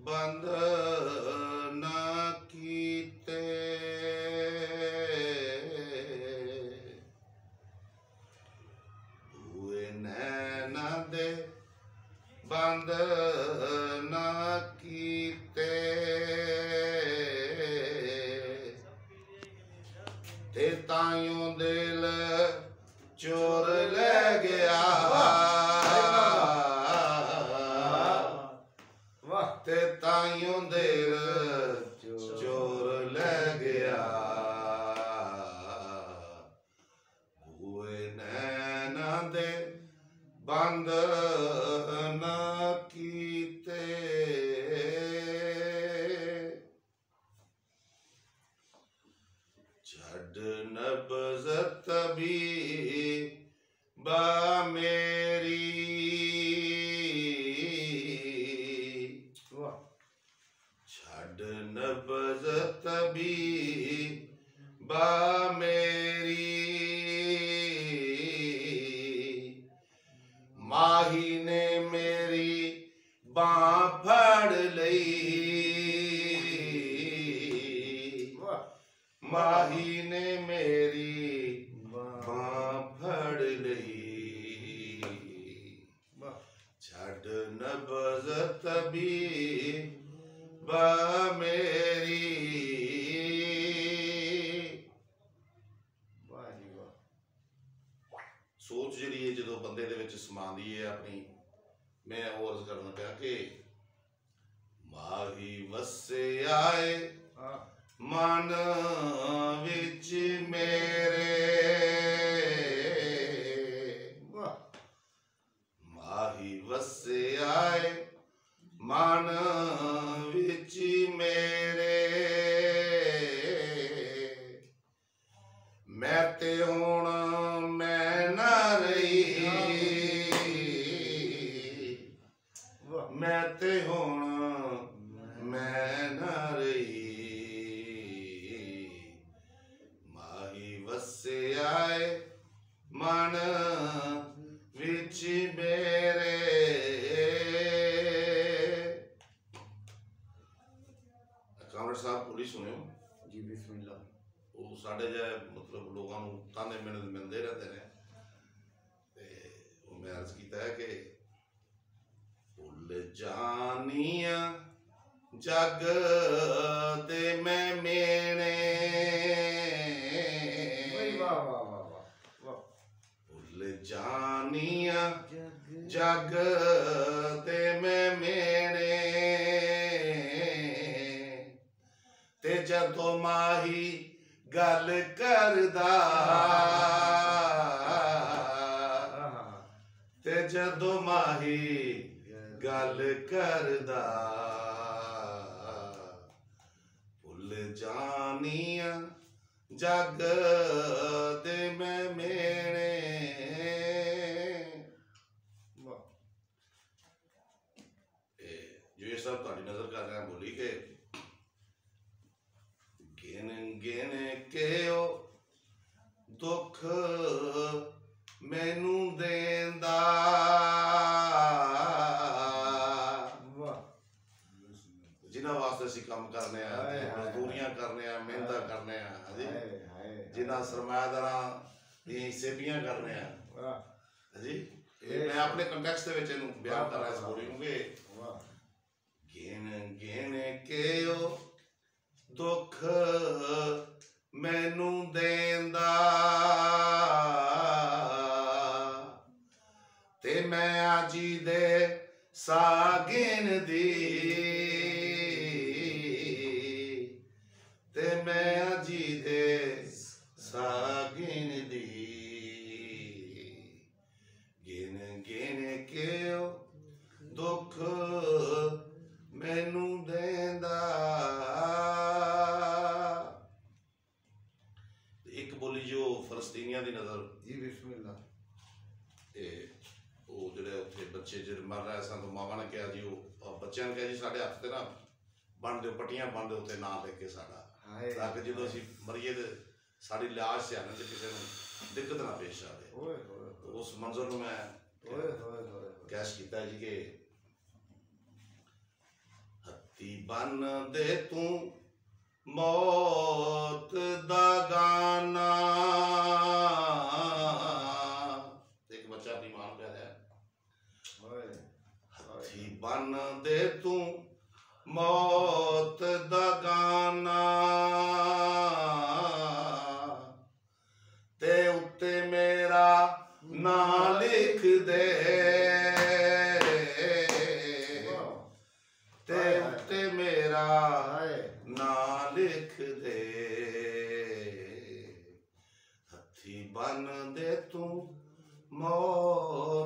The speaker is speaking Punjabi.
ਬੰਦ ਨਾ ਕੀਤੇ, ਹੋਏ ਨੈਣਾ ਦੇ ਬੰਦ ਨਾ ਕੀਤੇ, ਤੇ ਤਾਈਓ ਦਿਲ ਚੋਰ ਲੈ ਗਿਆ, ਤੇ ਤਾਈਓ ਦਿਲ ਚੋਰ ਲੈ ਗਿਆ, ਹੋਏ ਨੈਣਾ ਦੇ ਬੰਦ ਨਾ ਕੀਤੇ, ਛੱਡ ਨਬਜ਼ ਤਬੀਬਾ ਮੇਰੀ, ਛੱਡ ਨਬਜ਼ ਤਬੀਬਾ ਮੇਰੀ, ਮਾਹੀ ਨੇ ਮੇਰੀ ਬਾਂਹ ਫੜ ਲਈ, ਮਾਹੀ ਨੇ ਮੇਰੀ ਬਾਂਹ ਫੜ ਲਈ, ਛੱਡ ਨਬਜ਼ ਤਬੀਬਾ ਮੇਰੀ। ਸੋਚ ਜਿਹੜੀ ਹੈ ਜਦੋਂ ਬੰਦੇ ਦੇ ਵਿੱਚ ਸਮਾਉਂਦੀ ਹੈ ਆਪਣੀ, ਮੈਂ ਉਹ ਅਰਜ਼ ਕਰਨਾ ਪਿਆ ਕਿ ਮਾਹੀ ਵਸੇ ਆਏ ਮਨ ਵਿੱਚ ਮੇਰੇ, ਮਾਹੀ ਵਸੇ ਆਏ ਮਨ ਵਿੱਚ ਮੇਰੇ, ਮੈਂ ਤੇ ਹੁਣ ਮੈਂ ਨਾ ਰਹੀ, ਮੈਂ ਤੇ ਹੁਣ ਮੈਂ ਨਾ ਰਹੀ, ਮਾਹੀ ਵਸੇ ਆਏ ਮਨ ਵਿੱਚ ਮੇਰੇ। ਕਾਮਰੇਡ ਸਾਹਿਬ ਪੂਰੀ ਸੁਣਿਓ ਜੀ, ਬਿਸਮਿल्लाह। ਉਹ ਸਾਡੇ ਜਿਹੇ ਮਤਲਬ ਲੋਕਾਂ ਨੂੰ ਤਾਨੇ ਮਿਲਦੇ ਰਹਿੰਦੇ ਨੇ, ਤੇ ਉਹ ਮੈਂ ਅਰਜ਼ ਕੀਤਾ ਹੈ ਕਿ ਭੁੱਲ ਜਾਨੀਆਂ ਜਗ ਦੇ ਮੈਂ ਮੇਣੇ, ਭੁੱਲ ਜਾਨੀਆਂ ਜਗ ਦੇ ਮੈਂ ਮੇਣੇ, ਤੇ ਜਦੋਂ ਮਾਹੀ ਗੱਲ ਕਰਦਾ, ਤੇ ਜਦੋਂ ਮਾਹੀ ਗੱਲ ਕਰਦਾ, ਭੁੱਲ ਜਾਨੀਆਂ ਜਗ ਦੇ ਮੈਂ ਮੇਣੇ। ਜੋ ਇਹ ਸਭ ਤੁਹਾਡੀ ਨਜ਼ਰ ਕਰ ਰਿਹਾ ਬੋਲੀ ਕਿ ਗਿਣ ਗਿਣ ਕੇ ਉਹ ਦੁੱਖ ਮੈਨੂੰ ਦੇਂਦਾ, ਜਿਨ੍ਹਾਂ ਵਾਸਤੇ ਅਸੀਂ ਕੰਮ ਕਰਨੇ ਆ, ਮਜ਼ਦੂਰੀਆਂ ਕਰਨੇ ਆ, ਮਿਹਨਤਾਂ ਕਰਨੇ ਆ, ਜਿਨ੍ਹਾਂ ਸਰਮਾਇਆਦਾਰਾਂ ਦੀਆਂ ਸੇਵੀਆਂ ਕਰਨੇ ਆ ਜੀ। ਮੈਂ ਆਪਣੇ ਕੰਟੈਕਸਟ ਦੇ ਵਿੱਚ ਇਹਨੂੰ ਬਿਆਨ ਕਰ ਰਿਹਾ ਇਸ ਬੋਲੀ ਨੂੰ ਕਿ ਗਿਣ ਗਿਣ ਕੇ ਉਹ ਦੁੱਖ ਮੈਨੂੰ ਦੇਂਦਾ, ਤੇ ਮੈਂ ਆਜੀ ਦੇ ਸਾਗਿਨ ਦੀ, ਤੇ ਮੈਂ ਆਜੀ ਦੇ ਸਾਗਿਨ ਦੀ, ਗਿਣ ਗਿਣ ਕੇ ਉਹ ਦੁੱਖ ਮੈਨੂੰ ਦੇਂਦਾ। ਇੱਕ ਬੋਲੀ ਜੋ ਫਲਸਤੀਨੀਆਂ ਦੀ ਨਜ਼ਰ ਜੀ, ਬਿਸਮਿल्लाह। ਤੇ ਉਹ ਜਿਹੜੇ ਉੱਥੇ ਬੱਚੇ ਜਿਹੜੇ ਮਰ ਰਹੇ ਸਨ, ਤਾਂ ਮਾਵਾਂ ਨੇ ਕਿਹਾ ਜੀ, ਉਹ ਬੱਚਿਆਂ ਨੇ ਕਿਹਾ ਜੀ ਸਾਡੇ ਹੱਥ ਤੇ ਨਾ ਬੰਨ ਦਿਓ, ਪੱਟੀਆਂ ਬੰਨ ਦਿਓ ਉੱਤੇ ਨਾਂ ਲਿਖ ਕੇ ਸਾਡਾ, ਤਾਂ ਕਿ ਜਦੋਂ ਅਸੀਂ ਮਰੀਏ ਤੇ ਸਾਡੀ ਲਾਸ਼ ਸਿਆਣੇ ਤੇ ਕਿਸੇ ਨੂੰ ਦਿੱਕਤ ਨਾ ਪੇਸ਼ ਆਵੇ। ਉਸ ਮੰਜ਼ਰ ਨੂੰ ਮੈਂ ਕੈਸ਼ ਕੀਤਾ ਜੀ ਕਿ बन दे तू मौत दा गाना। एक बच्चा अपनी मां कह रहा है, हथी बन दे तू मौत दा गाना, ते उत्ते मेरा ना लिख दे, ते उत्ते मेरा ना लिख दे। हथी बन दे तू मौत